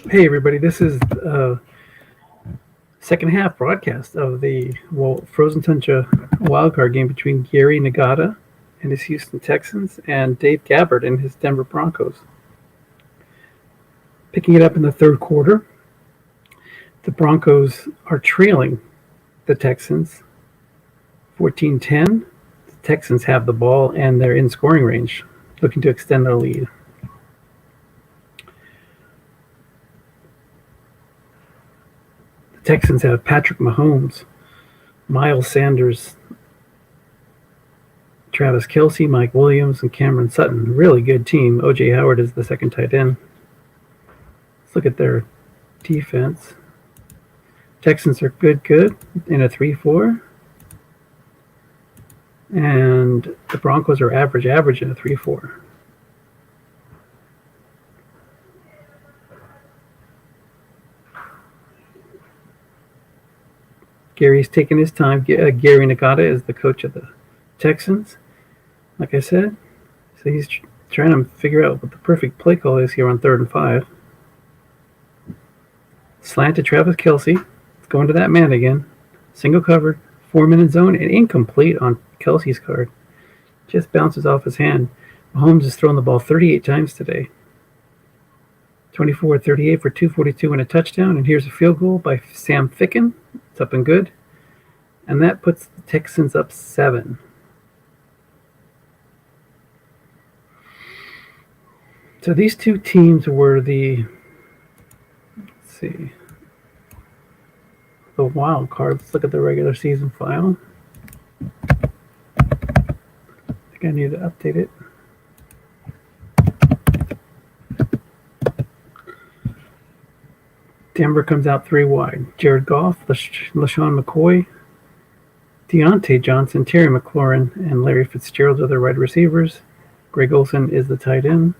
Hey, everybody, this is second half broadcast of the Frozen Tundra Wildcard game between Gary Nagata and his Houston Texans and Dave Gabbard and his Denver Broncos. Picking it up in the third quarter, the Broncos are trailing the Texans 14-10. The Texans have the ball and they're in scoring range, looking to extend their lead. The Texans have Patrick Mahomes, Miles Sanders, Travis Kelce, Mike Williams, and Cameron Sutton. Really good team. O.J. Howard is the second tight end. Let's look at their defense. Texans are good in a 3-4. And the Broncos are average in a 3-4. Gary's taking his time. Gary Nagata is the coach of the Texans. Like I said, so he's trying to figure out what the perfect play call is here on 3rd and 5. Slant to Travis Kelce. It's going to that man again. Single covered, 4-minute zone, and incomplete on Kelce's card. Just bounces off his hand. Mahomes has thrown the ball 38 times today. 24-38 for 242 and a touchdown. And here's a field goal by Sam Ficken. It's up and good. And that puts the Texans up 7. So these two teams were the wild card. Let's look at the regular season file. I think I need to update it. Denver comes out 3 wide. Jared Goff, LaShawn McCoy, Deontay Johnson, Terry McLaurin, and Larry Fitzgerald are the wide receivers. Greg Olsen is the tight end.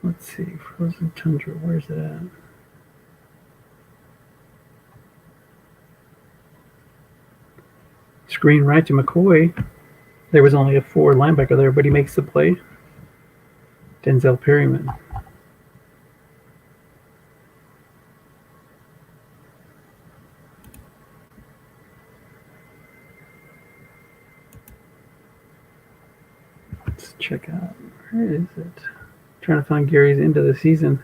Let's see, Frozen Tundra, where's it at? Screen right to McCoy. There was only a 4 linebacker there, but he makes the play. Denzel Perryman. Let's check out, where is it? Trying to find Gary's end of the season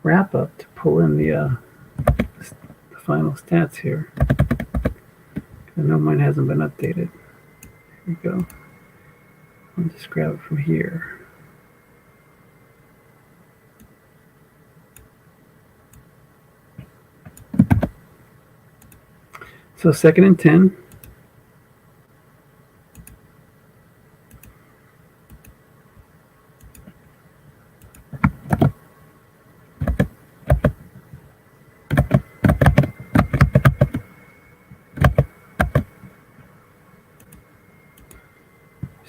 wrap up to pull in the final stats here. I know mine hasn't been updated. Here we go. I'll just grab it from here. So 2nd and 10.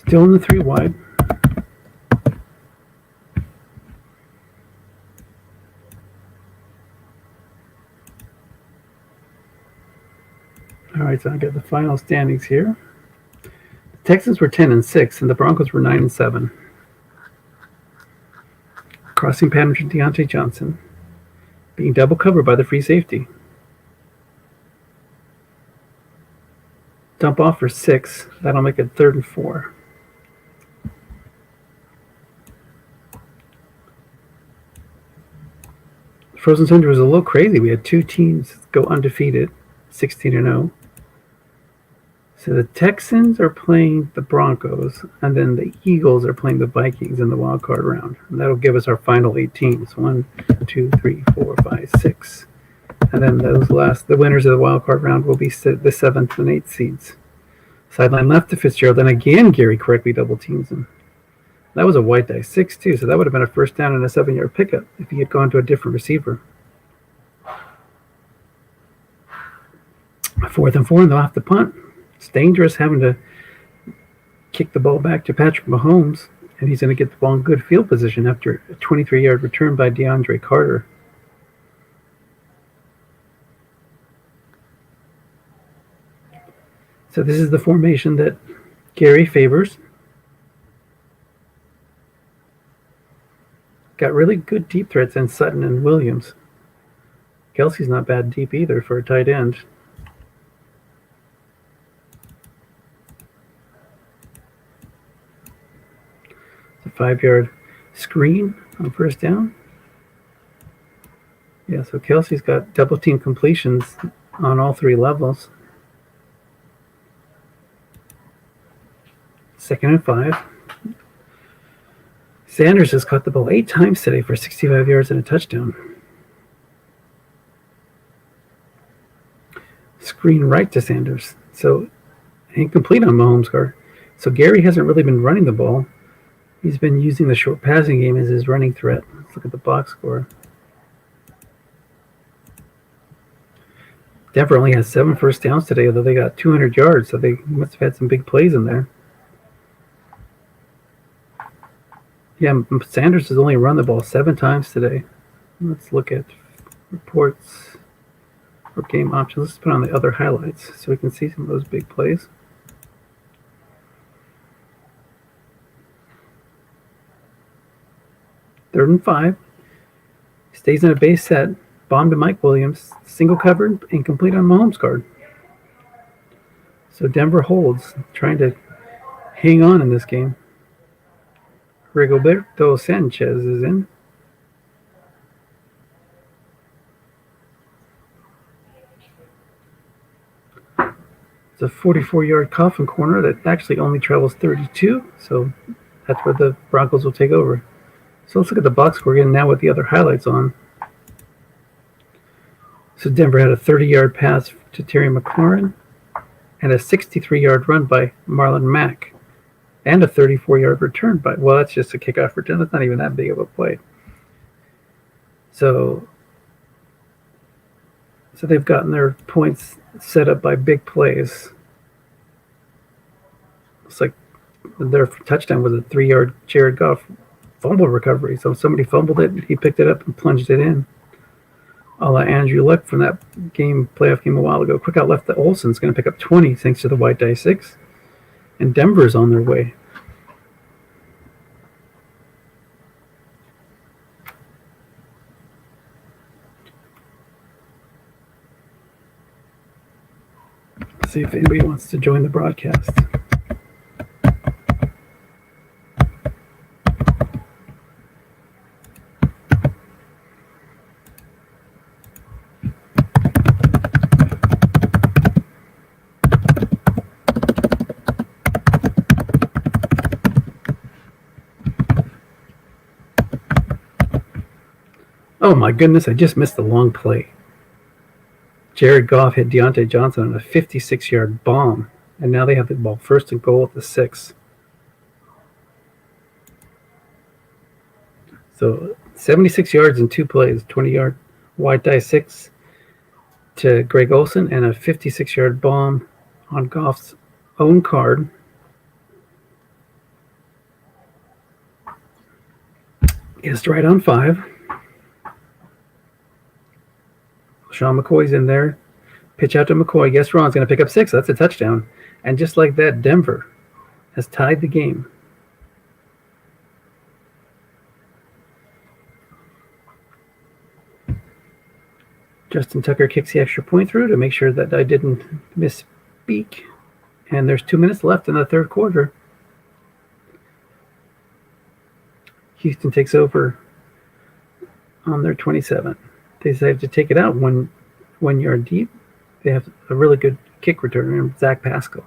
Still in the 3 wide. All right, so I got the final standings here. The Texans were 10-6, and the Broncos were 9-7. Crossing pattern to Deontay Johnson, being double covered by the free safety. Dump off for 6. That'll make it 3rd and 4. Frozen Tundra was a little crazy. We had 2 teams go undefeated, 16-0. So the Texans are playing the Broncos, and then the Eagles are playing the Vikings in the wild card round. And that'll give us our final 8 teams. 1, 2, 3, 4, 5, 6. And then the winners of the wild card round will be the 7th and 8th seeds. Sideline left to Fitzgerald, and again Gary correctly double teams him. That was a white die 6 too, so that would have been a 1st down and a 7-yard pickup if he had gone to a different receiver. 4th and 4, and they'll have to punt. It's dangerous having to kick the ball back to Patrick Mahomes, and he's going to get the ball in good field position after a 23-yard return by DeAndre Carter. So this is the formation that Gary favors. got really good deep threats in Sutton and Williams. Kelsey's not bad deep either for a tight end. It's a 5-yard screen on first down. Yeah, so Kelsey's got double team completions on all 3 levels. 2nd and 5. Sanders has caught the ball 8 times today for 65 yards and a touchdown. Screen right to Sanders. So incomplete on Mahomes' card. So Gary hasn't really been running the ball. He's been using the short passing game as his running threat. Let's look at the box score. Denver only has 7 first downs today, although they got 200 yards, so they must have had some big plays in there. Yeah, Sanders has only run the ball 7 times today. Let's look at reports or game options. Let's put on the other highlights so we can see some of those big plays. Third and 5. Stays in a base set. Bomb to Mike Williams. Single covered and complete on Mahomes' card. So Denver holds, trying to hang on in this game. Rigoberto Sanchez is in. It's a 44-yard coffin corner that actually only travels 32, so that's where the Broncos will take over. So let's look at the box score again now with the other highlights on. So Denver had a 30-yard pass to Terry McLaurin and a 63-yard run by Marlon Mack and a 34-yard return by, well, that's just a kickoff return. That's not even that big of a play. So they've gotten their points set up by big plays. It's like their touchdown was a 3-yard Jared Goff fumble recovery. So somebody fumbled it, he picked it up and plunged it in. A la Andrew Luck from that playoff game a while ago. Quick out left to Olsen's going to pick up 20 thanks to the white die 6. And Denver's on their way. Let's see if anybody wants to join the broadcast. Oh my goodness, I just missed the long play. Jared Goff hit Deontay Johnson on a 56-yard bomb, and now they have the ball first and goal at the 6. So 76 yards in 2 plays, 20-yard wide die 6 to Greg Olsen, and a 56-yard bomb on Goff's own card. Guessed right on 5. Sean McCoy's in there. Pitch out to McCoy. Guess Ron's going to pick up 6. That's a touchdown. And just like that, Denver has tied the game. Justin Tucker kicks the extra point through to make sure that I didn't misspeak. And there's 2 minutes left in the third quarter. Houston takes over on their 27. They decided to take it out 1 yard deep. They have a really good kick returner, Zach Pascal.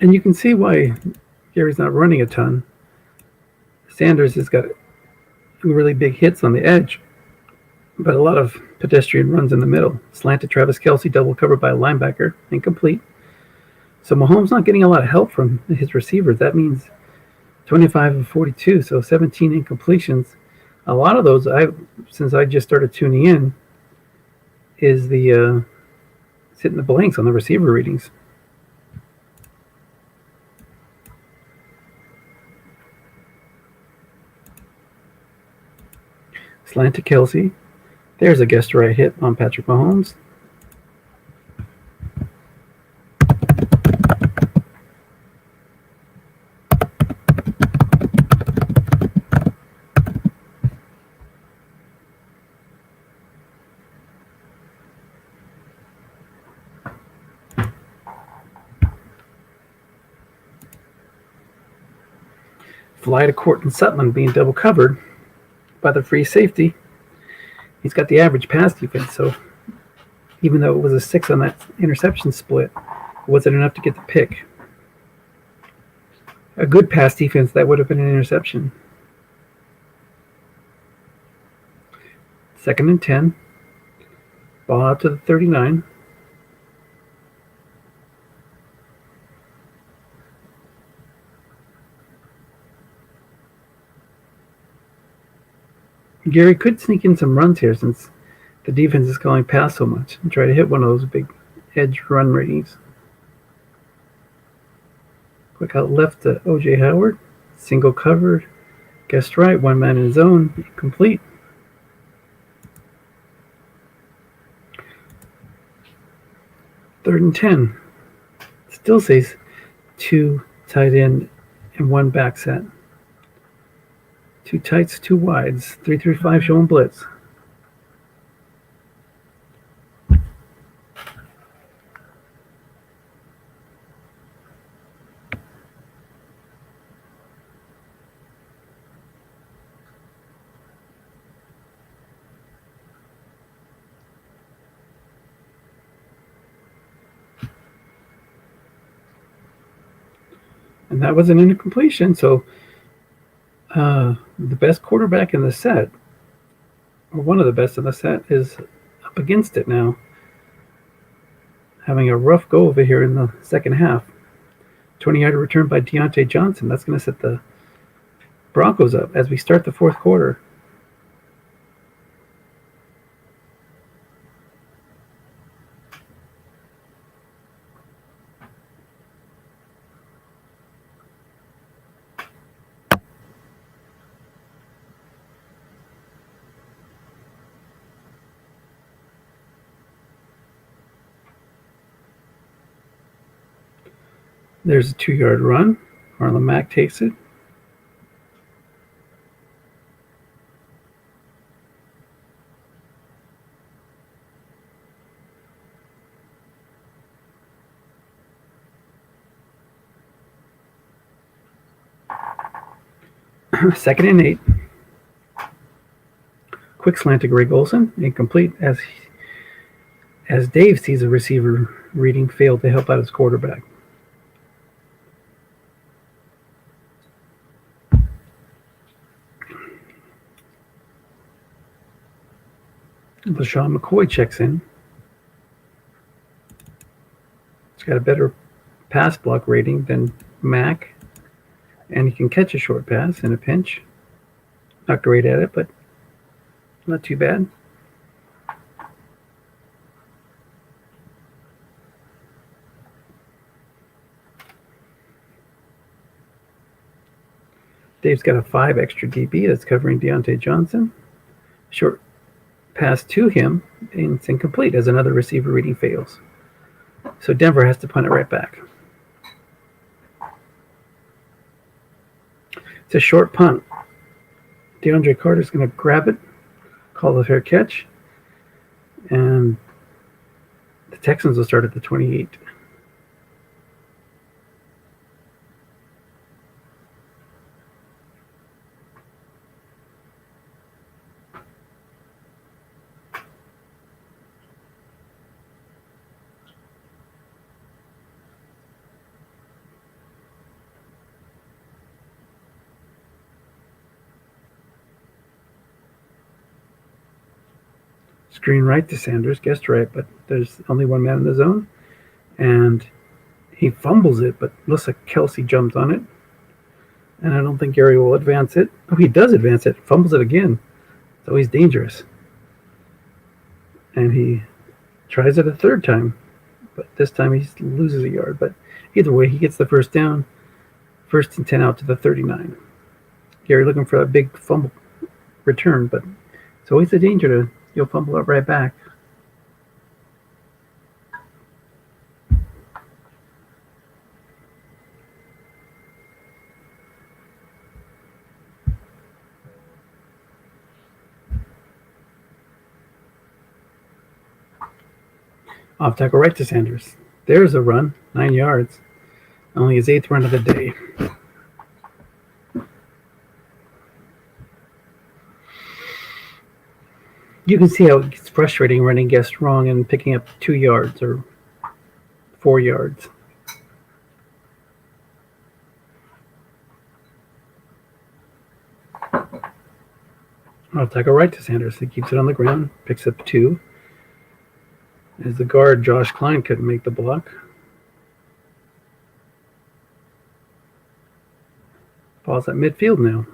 And you can see why Gary's not running a ton. Sanders has got really big hits on the edge, but a lot of pedestrian runs in the middle. Slant to Travis Kelce, double covered by a linebacker, incomplete. So Mahomes not getting a lot of help from his receivers. That means 25 of 42, so 17 incompletions. A lot of those, since I just started tuning in, is the hitting the blanks on the receiver readings. Slant to Kelce. There's a guest right hit on Patrick Mahomes. fly to Courtland Sutton being double covered by the free safety. He's got the average pass defense, so even though it was a 6 on that interception split, it wasn't enough to get the pick. A good pass defense, that would have been an interception. 2nd and 10. Ball out to the 39. Gary could sneak in some runs here since the defense is calling pass so much and try to hit one of those big edge run ratings. Quick out left to O.J. Howard. Single covered. Guessed right. One man in zone. Complete. Third and 10. Still says 2 tight end and 1 back set. 2 tights, 2 wides. 3-3-5 showing blitz. And that was an incompletion, so the best quarterback in the set, or one of the best in the set, is up against it now. Having a rough go over here in the second half. 20-yard return by Deontay Johnson. That's going to set the Broncos up as we start the fourth quarter. There's a 2-yard run. Marlon Mack takes it. Second and 8. Quick slant to Greg Olsen. Incomplete as Dave sees a receiver reading failed to help out his quarterback. LaShawn McCoy checks in. He's got a better pass block rating than Mack, and he can catch a short pass in a pinch. Not great at it, but not too bad. Dave's got a 5 extra DB that's covering Deontay Johnson. Short pass to him, and it's incomplete as another receiver reading fails. So Denver has to punt it right back. It's a short punt. DeAndre Carter's going to grab it, call the fair catch, and the Texans will start at the 28. Screen right to Sanders, guessed right, but there's only one man in the zone. And he fumbles it, but looks like Kelsey jumps on it. And I don't think Gary will advance it. Oh, he does advance it, fumbles it again. It's always dangerous. And he tries it a third time, but this time he loses a yard. But either way, he gets the first down. 1st and 10 out to the 39. Gary looking for a big fumble return, but it's always a danger to you'll fumble it right back. Off tackle right to Sanders. There's a run, 9 yards. Only his 8th run of the day. You can see how it gets frustrating running guessed wrong and picking up 2 yards or 4 yards. I'll tackle right to Sanders. He keeps it on the ground, picks up 2. As the guard, Josh Klein, couldn't make the block. Ball's at midfield now.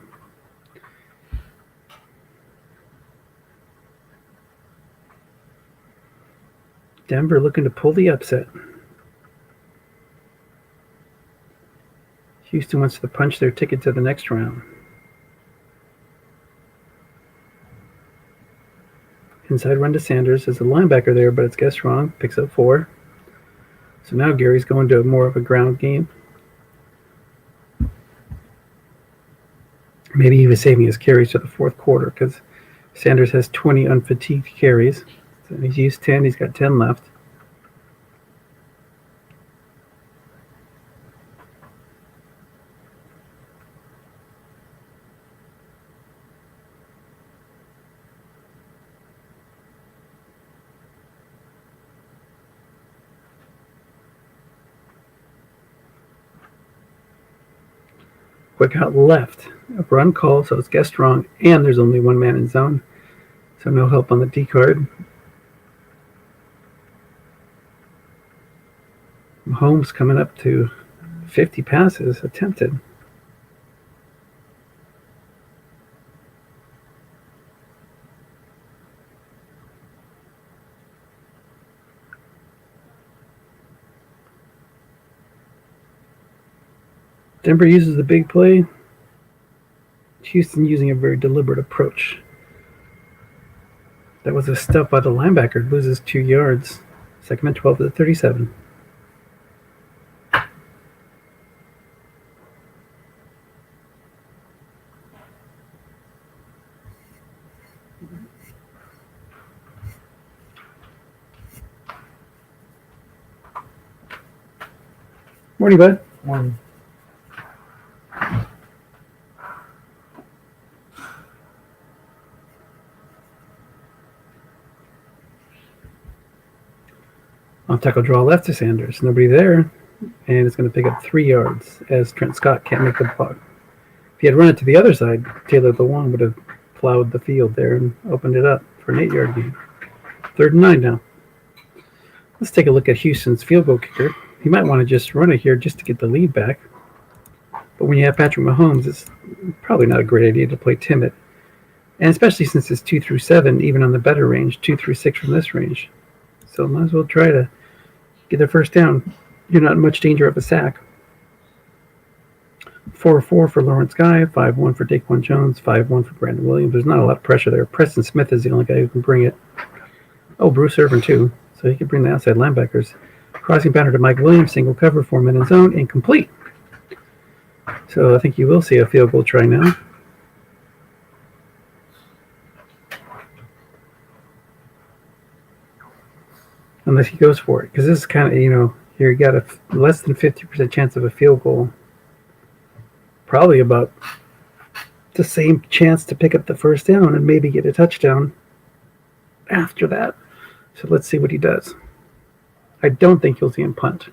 Denver looking to pull the upset. Houston wants to punch their ticket to the next round. Inside run to Sanders. There's a linebacker there, but it's guessed wrong. Picks up 4. So now Gary's going to more of a ground game. Maybe he was saving his carries to the fourth quarter because Sanders has 20 unfatigued carries. So he's used 10. He's got 10 left. Quick out left. A run call, so it's guessed wrong, and there's only one man in zone. So no help on the D card. Mahomes coming up to 50 passes attempted. Denver uses the big play. Houston using a very deliberate approach. That was a stuff by the linebacker. Loses 2 yards. 2nd and 12 to the 37. Morning, bud. Morning. On tackle draw left to Sanders. Nobody there. And it's going to pick up 3 yards as Trent Scott can't make the block. If he had run it to the other side, Taylor Lewan would have plowed the field there and opened it up for an 8-yard gain. 3rd and 9 now. Let's take a look at Houston's field goal kicker. He might want to just run it here just to get the lead back. But when you have Patrick Mahomes, it's probably not a great idea to play timid. And especially since it's 2 through 7, even on the better range, 2 through 6 from this range. So might as well try to get the first down. You're not in much danger of a sack. 4-4 for Lawrence Guy, 5-1 for Daquan Jones, 5-1 for Brandon Williams. There's not a lot of pressure there. Preston Smith is the only guy who can bring it. Oh, Bruce Irvin too. So he can bring the outside linebackers. Crossing boundary to Mike Williams, single cover, 4-man in zone, incomplete. So I think you will see a field goal try now. Unless he goes for it. Because this is kind of, here you got a less than 50% chance of a field goal. Probably about the same chance to pick up the first down and maybe get a touchdown after that. So let's see what he does. I don't think you'll see him punt.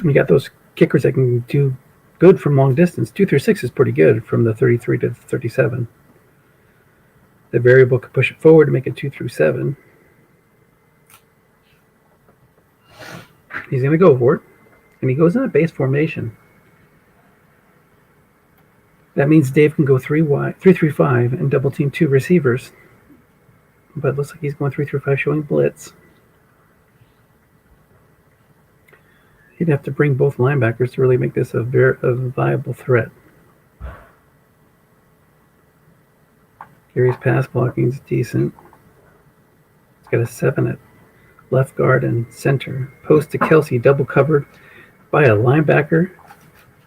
You got those kickers that can do good from long distance. 2 through 6 is pretty good from the 33 to the 37. The variable could push it forward to make it 2 through 7. He's going to go for it. And he goes in a base formation. That means Dave can go 3-3-5 and double team 2 receivers. But it looks like he's going 3-3-5 showing blitz. He'd have to bring both linebackers to really make this a viable threat. Gary's pass blocking is decent. He's got a 7 at left guard and center. Post to Kelsey, double covered by a linebacker.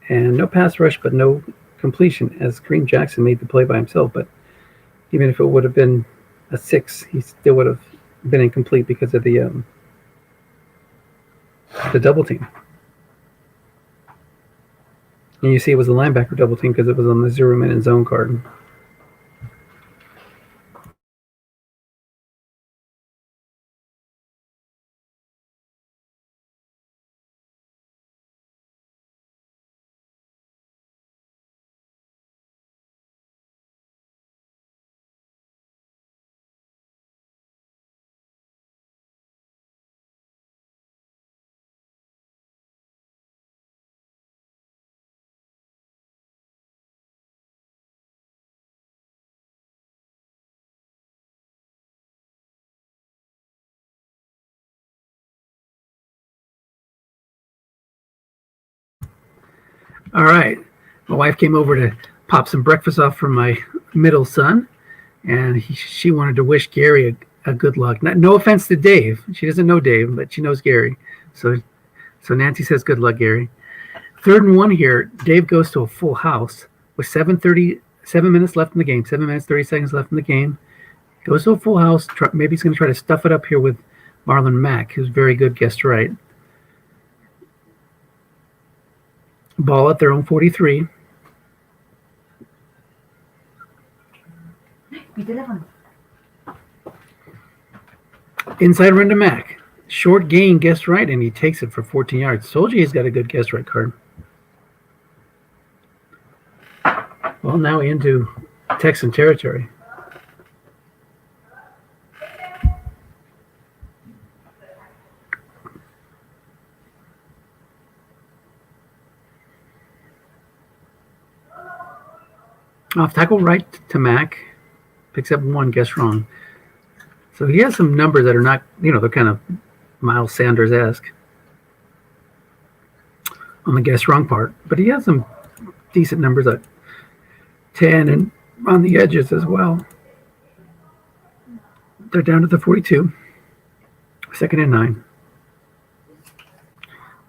And no pass rush, but no completion, as Kareem Jackson made the play by himself. But even if it would have been a 6, he still would have been incomplete because of the double team. And you see it was a linebacker double team because it was on the 0-minute zone card. All right. My wife came over to pop some breakfast off for my middle son, and she wanted to wish Gary a good luck. No offense to Dave. She doesn't know Dave, but she knows Gary. So Nancy says good luck, Gary. 3rd and 1 here. Dave goes to a full house with 7 minutes left in the game. 7 minutes, 30 seconds left in the game. Goes to a full house. Maybe he's going to try to stuff it up here with Marlon Mack, who's very good, guessed right. Ball at their own 43. Inside run to Mack. Short gain, guessed right, and he takes it for 14 yards. Told you he's got a good guessed right card. Well, now into Texan territory. Off tackle right to Mack. Picks up 1, guess wrong. So he has some numbers that are not, they're kind of Miles Sanders-esque on the guess wrong part. But he has some decent numbers at 10 and on the edges as well. They're down to the 42. 2nd and 9.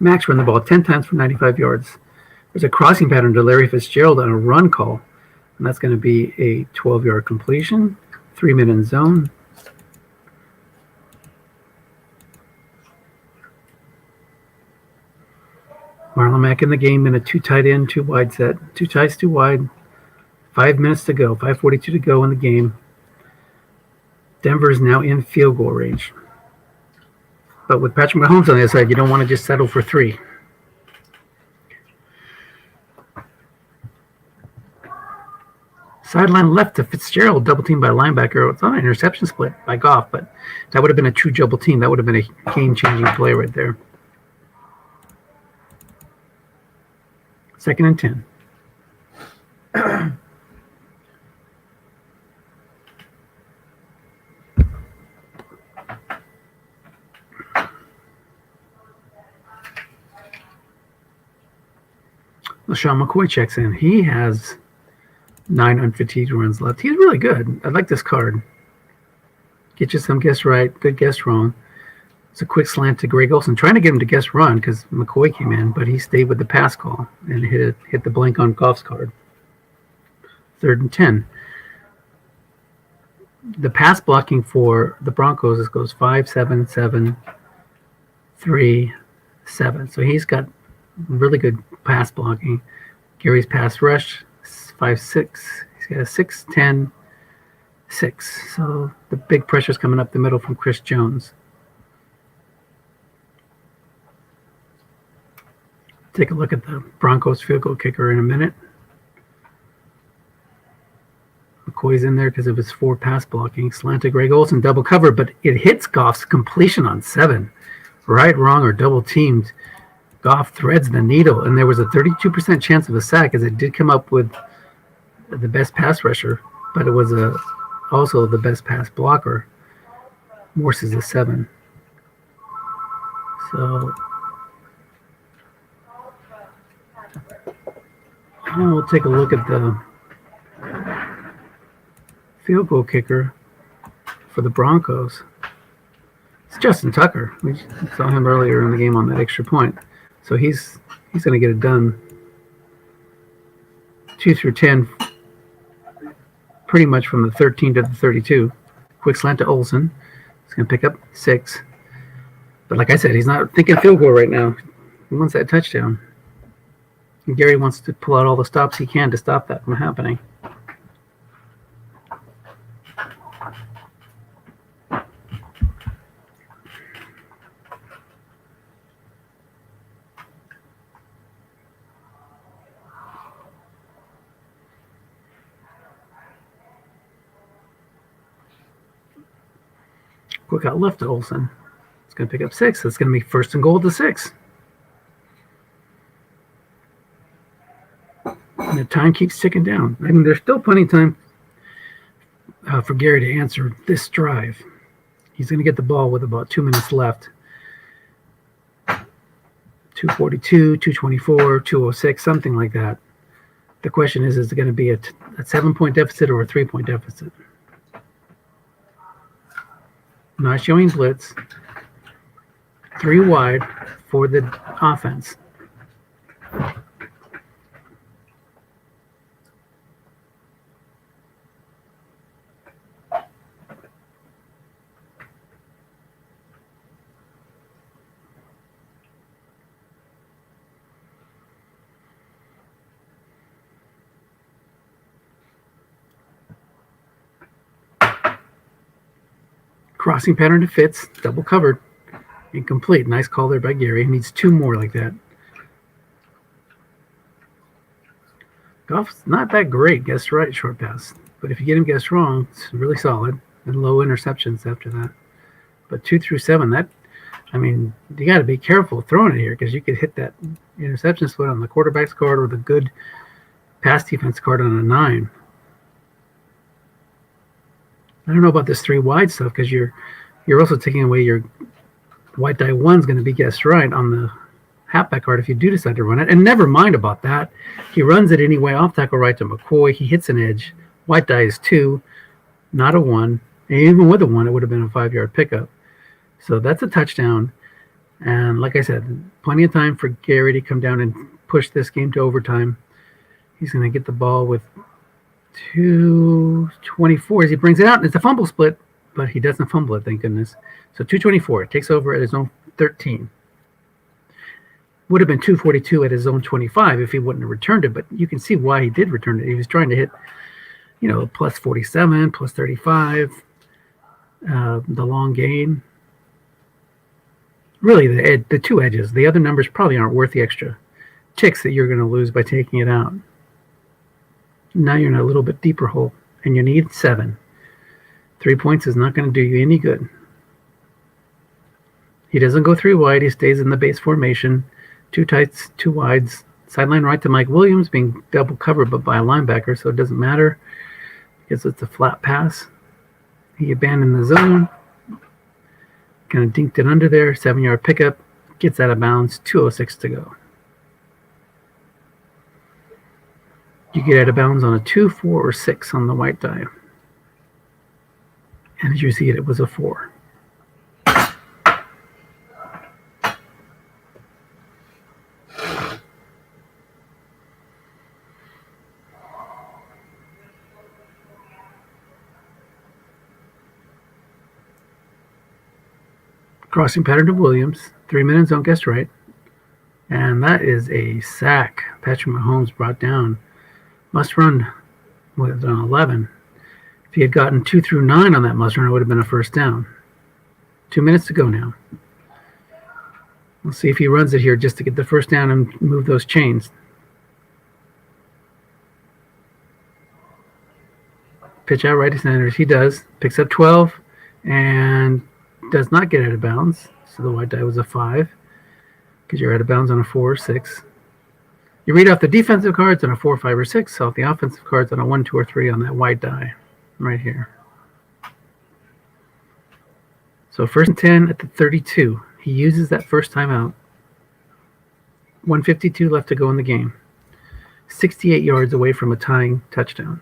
Max run the ball 10 times for 95 yards. There's a crossing pattern to Larry Fitzgerald on a run call. And that's going to be a 12-yard completion, 3-minute zone. Marlon Mack in the game in a 2 tight end, 2 wide set. 2 tights, 2 wide. 5 minutes to go, 5:42 to go in the game. Denver is now in field goal range. But with Patrick Mahomes on the other side, you don't want to just settle for 3. Sideline left to Fitzgerald, double team by linebacker. It's on an interception split by Goff, but that would have been a true double team. That would have been a game-changing play right there. 2nd and 10. LaShawn McCoy checks in. He has 9 unfatigued runs left. He's really good. I like this card. Get you some guess right, good guess wrong. It's a quick slant to Greg Olsen, trying to get him to guess run because McCoy came in, but he stayed with the pass call and hit the blank on Goff's card. 3rd and 10. The pass blocking for the Broncos goes 5, 7, 7, 3, 7. So he's got really good pass blocking. Gary's pass rush 5, 6. He's got a 6, 10, 6. So the big pressure's coming up the middle from Chris Jones. Take a look at the Broncos field goal kicker in a minute. McCoy's in there because of his 4 pass blocking. Slant to Greg Olsen, double cover, but it hits Goff's completion on 7. Right, wrong, or double teamed. Goff threads the needle, and there was a 32% chance of a sack as it did come up with the best pass rusher, but it was also the best pass blocker. Morse is a 7. So we'll take a look at the field goal kicker for the Broncos. It's Justin Tucker. We saw him earlier in the game on that extra point. So he's going to get it done. 2 through 10, pretty much from the 13 to the 32. Quick slant to Olsen. He's going to pick up 6. But like I said, he's not thinking field goal right now. He wants that touchdown. And Gary wants to pull out all the stops he can to stop that from happening. Quick out left to Olsen. It's going to pick up 6. It's going to be first and goal to 6. And the time keeps ticking down. I mean, there's still plenty of time for Gary to answer this drive. He's going to get the ball with about 2 minutes left. 242, 224, 206, something like that. The question is it going to be a 7-point deficit or a 3-point deficit? Not showing blitz. 3 wide for the offense. Crossing pattern to Fitz, double covered, incomplete. Nice call there by Gary. He needs 2 more like that. Goff's not that great. Guessed right, short pass. But if you get him guessed wrong, it's really solid. And low interceptions after that. But 2 through 7, that, I mean, you got to be careful throwing it here because you could hit that interception split on the quarterback's card or the good pass defense card on a 9. I don't know about this 3 wide stuff because you're also taking away your white die 1's going to be guessed right on the halfback card if you do decide to run it. And never mind about that. He runs it anyway, off tackle right to McCoy. He hits an edge. White die is 2, not a 1. And even with a 1, it would have been a 5-yard pickup. So that's a touchdown. And like I said, plenty of time for Gary to come down and push this game to overtime. He's going to get the ball with 2:24 as he brings it out. It's a fumble split, but he doesn't fumble it, thank goodness. So 2:24, takes over at his own 13. Would have been 2:42 at his own 25 if he wouldn't have returned it, but you can see why he did return it. He was trying to hit, plus 47, plus 35, the long gain. Really, the 2 edges. The other numbers probably aren't worth the extra ticks that you're going to lose by taking it out. Now you're in a little bit deeper hole, and you need 7. 3 points is not going to do you any good. He doesn't go 3 wide. He stays in the base formation. 2 tights, 2 wides. Sideline right to Mike Williams, being double covered but by a linebacker, so it doesn't matter because it's a flat pass. He abandoned the zone. Kind of dinked it under there. 7-yard pickup. Gets out of bounds. 2:06 to go. You get out of bounds on a 2, 4, or 6 on the white die. And as you see it was a 4. Crossing pattern to Williams. 3 minutes, don't guess right. And that is a sack. Patrick Mahomes brought down. Must run with an 11. If he had gotten 2 through 9 on that must run, it would have been a first down. 2 minutes to go now. We'll see if he runs it here just to get the first down and move those chains. Pitch out right to center. He does. Picks up 12 and does not get out of bounds. So the white die was a 5 because you're out of bounds on a 4 or 6. You read off the defensive cards on a 4, 5, or 6, off the offensive cards on a 1, 2, or 3 on that white die right here. So 1st and 10 at the 32. He uses that first time out. 1:52 left to go in the game. 68 yards away from a tying touchdown.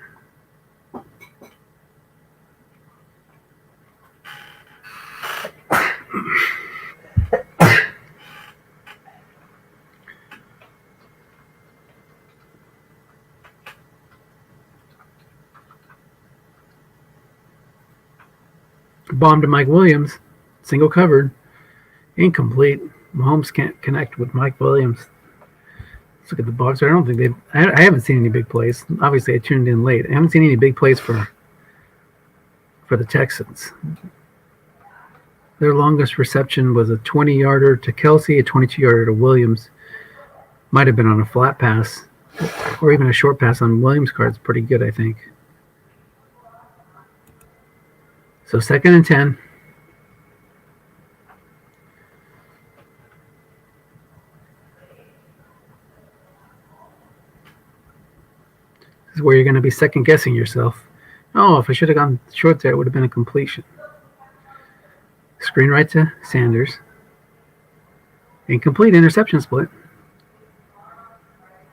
Bomb to Mike Williams. Single covered. Incomplete. Mahomes can't connect with Mike Williams. look at the box. I don't think I haven't seen any big plays. Obviously, I tuned in late. I haven't seen any big plays for the Texans. Their longest reception was a 20-yarder to Kelsey, a 22-yarder to Williams. Might have been on a flat pass or even a short pass on Williams' card. It's pretty good, I think. So 2nd and 10. This is where you're going to be second-guessing yourself. Oh, if I should have gone short there, it would have been a completion. Screen right to Sanders. Incomplete, interception split.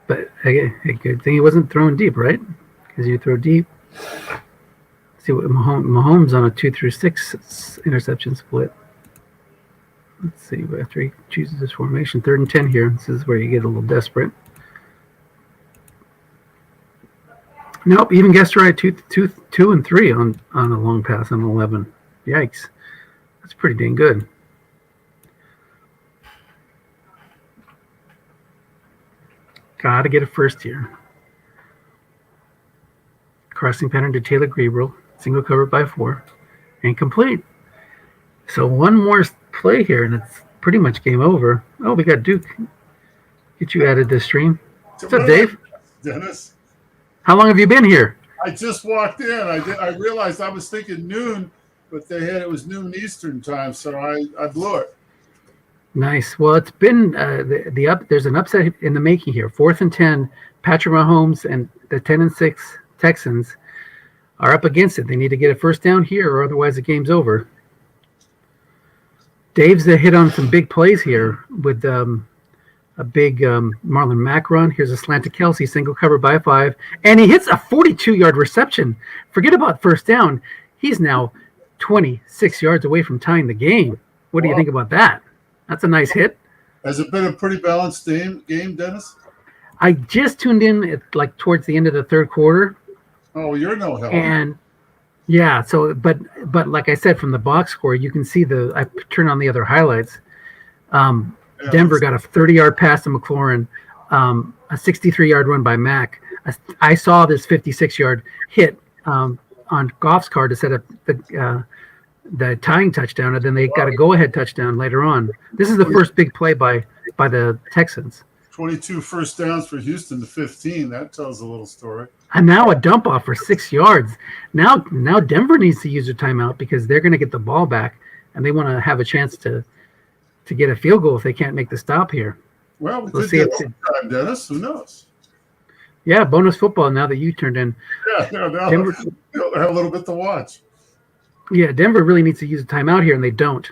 But a good thing he wasn't throwing deep, right? Because you throw deep. See what Mahomes on a 2-6 interception split. Let's see, after he chooses his formation. 3rd and 10 here. This is where you get a little desperate. Nope, even guessed right. 2 and 3 on a long pass on 11. Yikes. That's pretty dang good. Gotta get a first here. Crossing pattern to Taylor Gabriel. Single covered by 4. Incomplete. So one more play here, and it's pretty much game over. Oh, we got Duke. Get you added this stream. What's up, Dave? Dennis. How long have you been here? I just walked in. I realized I was thinking noon, but it was noon Eastern time, so I blew it. Nice. Well, it's been there's an upset in the making here. 4th and 10. Patrick Mahomes and the 10 and 6 Texans are up against it. They need to get a first down here, or otherwise the game's over. Dave's hit on some big plays here with a big Marlon Mack run. Here's a slant to Kelsey, single covered by 5, and he hits a 42-yard reception. Forget about first down. He's now 26 yards away from tying the game. What do you think about that? That's a nice hit. Has it been a pretty balanced game, Dennis? I just tuned in towards the end of the 3rd quarter. Oh, you're no help. And yeah, so but like I said, from the box score, you can see I turned on the other highlights. Denver got a 30-yard pass to McLaurin, a 63-yard run by Mack. I saw this 56-yard hit on Goff's card to set up the tying touchdown, and then they got a go-ahead touchdown later on. This is the first big play by the Texans. 22 first downs for Houston to 15. That tells a little story. And now a dump off for 6 yards. Now Denver needs to use their timeout because they're going to get the ball back, and they want to have a chance to get a field goal if they can't make the stop here. Well, we could get overtime, Dennis. Who knows? Yeah, bonus football now that you turned in. Yeah, Denver have a little bit to watch. Yeah, Denver really needs to use a timeout here, and they don't.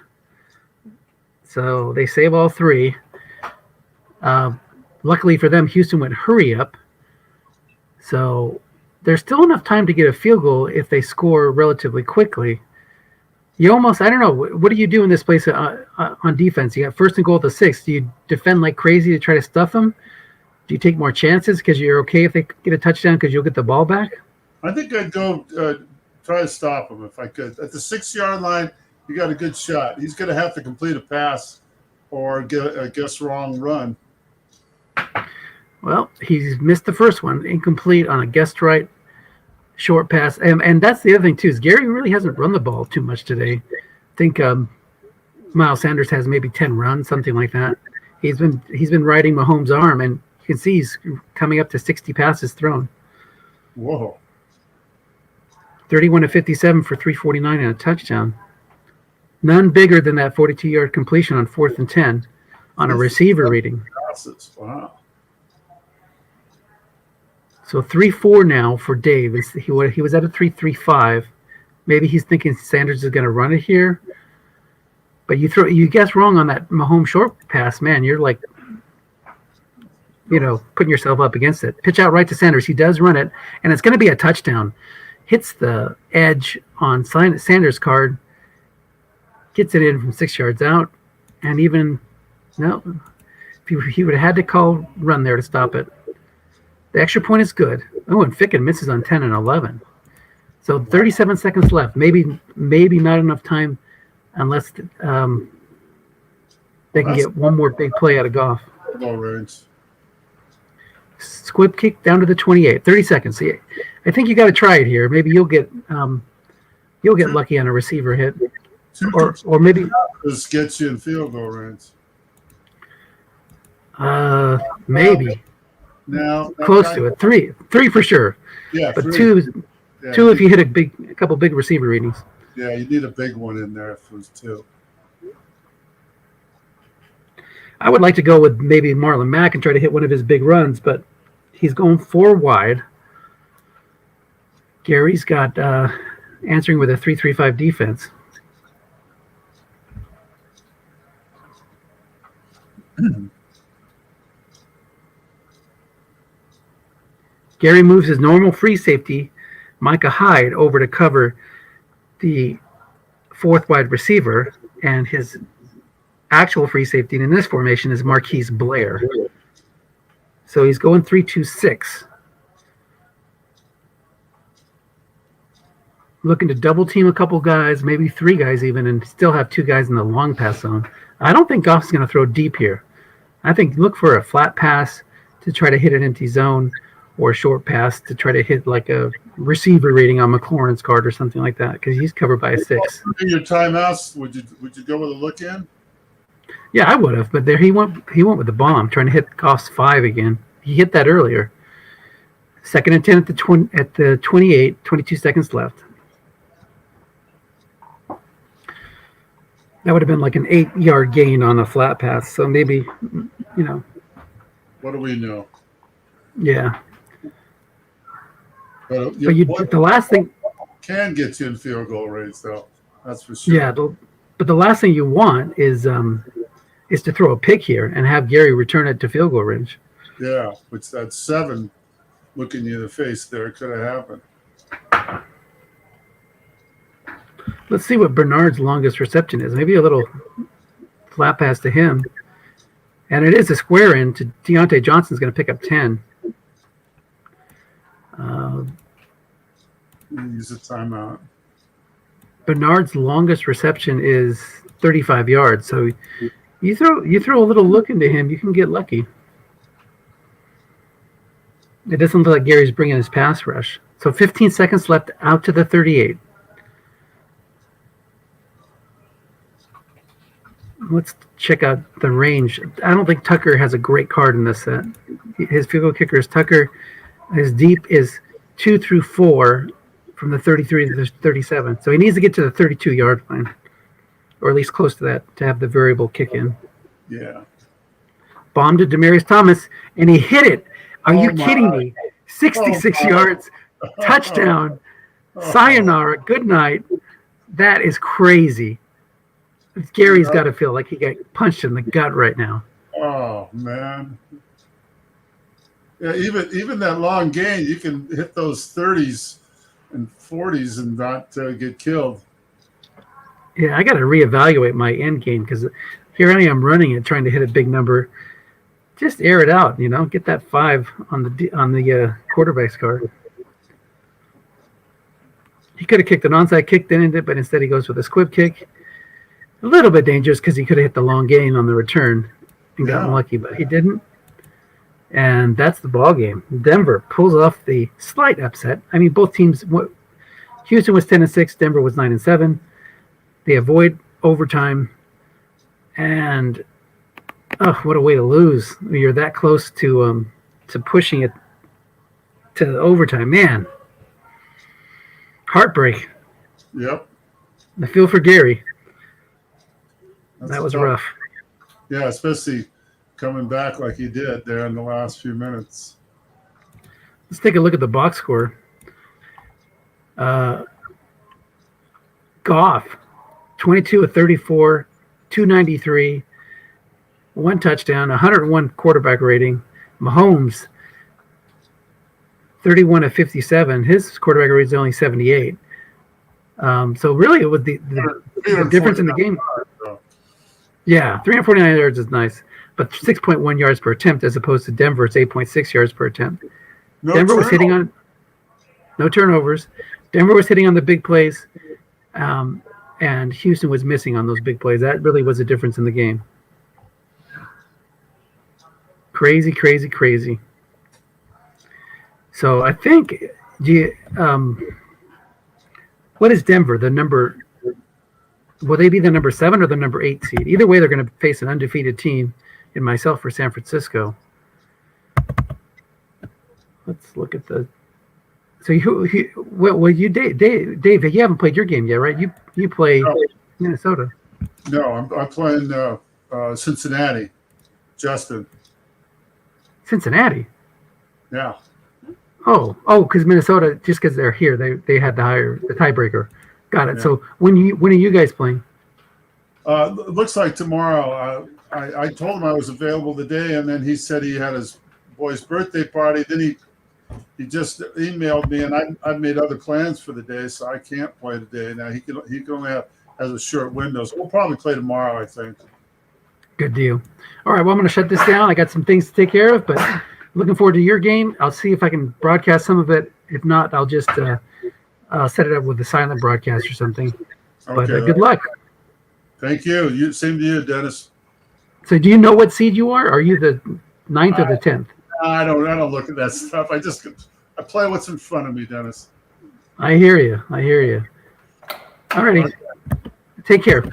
So they save all 3. Luckily for them, Houston went hurry up. So there's still enough time to get a field goal if they score relatively quickly. You almost, I don't know, what do you do in this place on defense? You got 1st and goal at the 6. Do you defend like crazy to try to stuff them? Do you take more chances because you're okay if they get a touchdown because you'll get the ball back? I think I'd go try to stop him if I could. At the 6-yard line, you got a good shot. He's going to have to complete a pass or get a guess wrong run. Well, he's missed the first one, incomplete on a guessed right short pass. And that's the other thing, too, is Gary really hasn't run the ball too much today. I think Miles Sanders has maybe 10 runs, something like that. He's been riding Mahomes' arm, and you can see he's coming up to 60 passes thrown. Whoa. 31 to 57 for 349 and a touchdown. None bigger than that 42-yard completion on 4th and 10 on a receiver reading. Wow. So 3-4 now for Dave. He was at a 3-3-5. Maybe he's thinking Sanders is going to run it here. But you guess wrong on that Mahomes short pass, man. You're like, putting yourself up against it. Pitch out right to Sanders. He does run it, and it's going to be a touchdown. Hits the edge on Sanders' card. Gets it in from 6 yards out. And he would have had to call run there to stop it. The extra point is good. Oh, and Ficken misses on 10 and 11. So 37 seconds left. Maybe not enough time unless they can get one more big play out of Goff. Low range. Squib kick down to the 28. 30 seconds. See, I think you got to try it here. Maybe you'll get lucky on a receiver hit, or maybe this gets you in field goal range. Maybe. Now Close to it. Three for sure. Yeah, but three. Two if you hit a couple big receiver readings. Yeah, you need a big one in there if it was 2. I would like to go with maybe Marlon Mack and try to hit one of his big runs, but he's going 4 wide. Gary's got answering with a 3-3-5 defense. Gary moves his normal free safety, Micah Hyde, over to cover the 4th wide receiver, and his actual free safety in this formation is Marquise Blair. So he's going 3-2-6. Looking to double team a couple guys, maybe 3 guys even, and still have 2 guys in the long pass zone. I don't think Goff's going to throw deep here. I think look for a flat pass to try to hit an empty zone, or a short pass to try to hit like a receiver rating on McLaurin's card or something like that, because he's covered by a 6. In your timeouts, would you go with a look in? Yeah, I would have, but there he went with the bomb, trying to hit Goff's 5 again. He hit that earlier. 2nd and 10 at the 28, 22 seconds left. That would have been like an 8-yard gain on a flat pass. So maybe, What do we know? Yeah. But the last thing can get you in field goal range, though. That's for sure. Yeah, but the last thing you want is to throw a pick here and have Gary return it to field goal range. Yeah, which that 7 looking you in the face there could have happened. Let's see what Bernard's longest reception is. Maybe a little flat pass to him. And it is a square in to Deontay Johnson's going to pick up 10. Use a timeout. Bernard's longest reception is 35 yards. So you throw a little look into him, you can get lucky. It doesn't look like Gary's bringing his pass rush. So 15 seconds left out to the 38. Let's check out the range. I don't think Tucker has a great card in this set. His field goal kicker is Tucker. His deep is 2 through 4 from the 33 to the 37. So he needs to get to the 32-yard line, or at least close to that, to have the variable kick in. Yeah. Bomb to Demaryius Thomas, and he hit it. Are you kidding me? 66 yards, touchdown, sayonara, good night. That is crazy. Gary's got to feel like he got punched in the gut right now. Oh, man. Yeah, even that long gain, you can hit those 30s and 40s and not get killed. Yeah, I got to reevaluate my end game, because here I am running it, trying to hit a big number. Just air it out, get that 5 on the quarterback's card. He could have kicked an onside kick, didn't it? But instead he goes with a squib kick. A little bit dangerous because he could have hit the long gain on the return and gotten lucky, but he didn't. And that's the ball game. Denver pulls off the slight upset. I mean, both teams. Houston was 10-6. Denver was 9-7. They avoid overtime, and what a way to lose! You're that close to pushing it to overtime, man. Heartbreak. Yep. I feel for Gary. That was tough. rough. Yeah, especially coming back like he did there in the last few minutes. Let's take a look at the box score. Goff, 22 of 34, 293, 1 touchdown, 101 quarterback rating. Mahomes, 31 of 57. His quarterback rating is only 78. So really, it was the difference in the game. Yeah, 349 yards is nice, but 6.1 yards per attempt as opposed to Denver's 8.6 yards per attempt. Denver was hitting on no turnovers. Denver was hitting on the big plays, and Houston was missing on those big plays. That really was a difference in the game. Crazy, crazy, crazy. So I think, do you, what is Denver? The number? Will they be the number 7 or the number 8 seed? Either way, they're going to face an undefeated team in myself for San Francisco. Let's look at the. So you Dave, you haven't played your game yet, right? You play Minnesota. No, I'm playing Cincinnati. Justin. Cincinnati. Yeah. Oh, because Minnesota, just because they're here, they had the tiebreaker. Got it. Yeah. So when are you guys playing? Looks like tomorrow. I told him I was available today, and then he said he had his boy's birthday party. Then he just emailed me, and I've made other plans for the day, so I can't play today. Now he can only has a short window, so we'll probably play tomorrow, I think. Good deal. All right, well, I'm going to shut this down. I got some things to take care of, but looking forward to your game. I'll see if I can broadcast some of it. If not, I'll just set it up with the silent broadcast or something. Okay, but good luck. Thank you. Same to you, Dennis. So do you know what seed you are? Are you the 9th or the 10th? I don't look at that stuff. I play what's in front of me, Dennis. I hear you. All righty. Take care.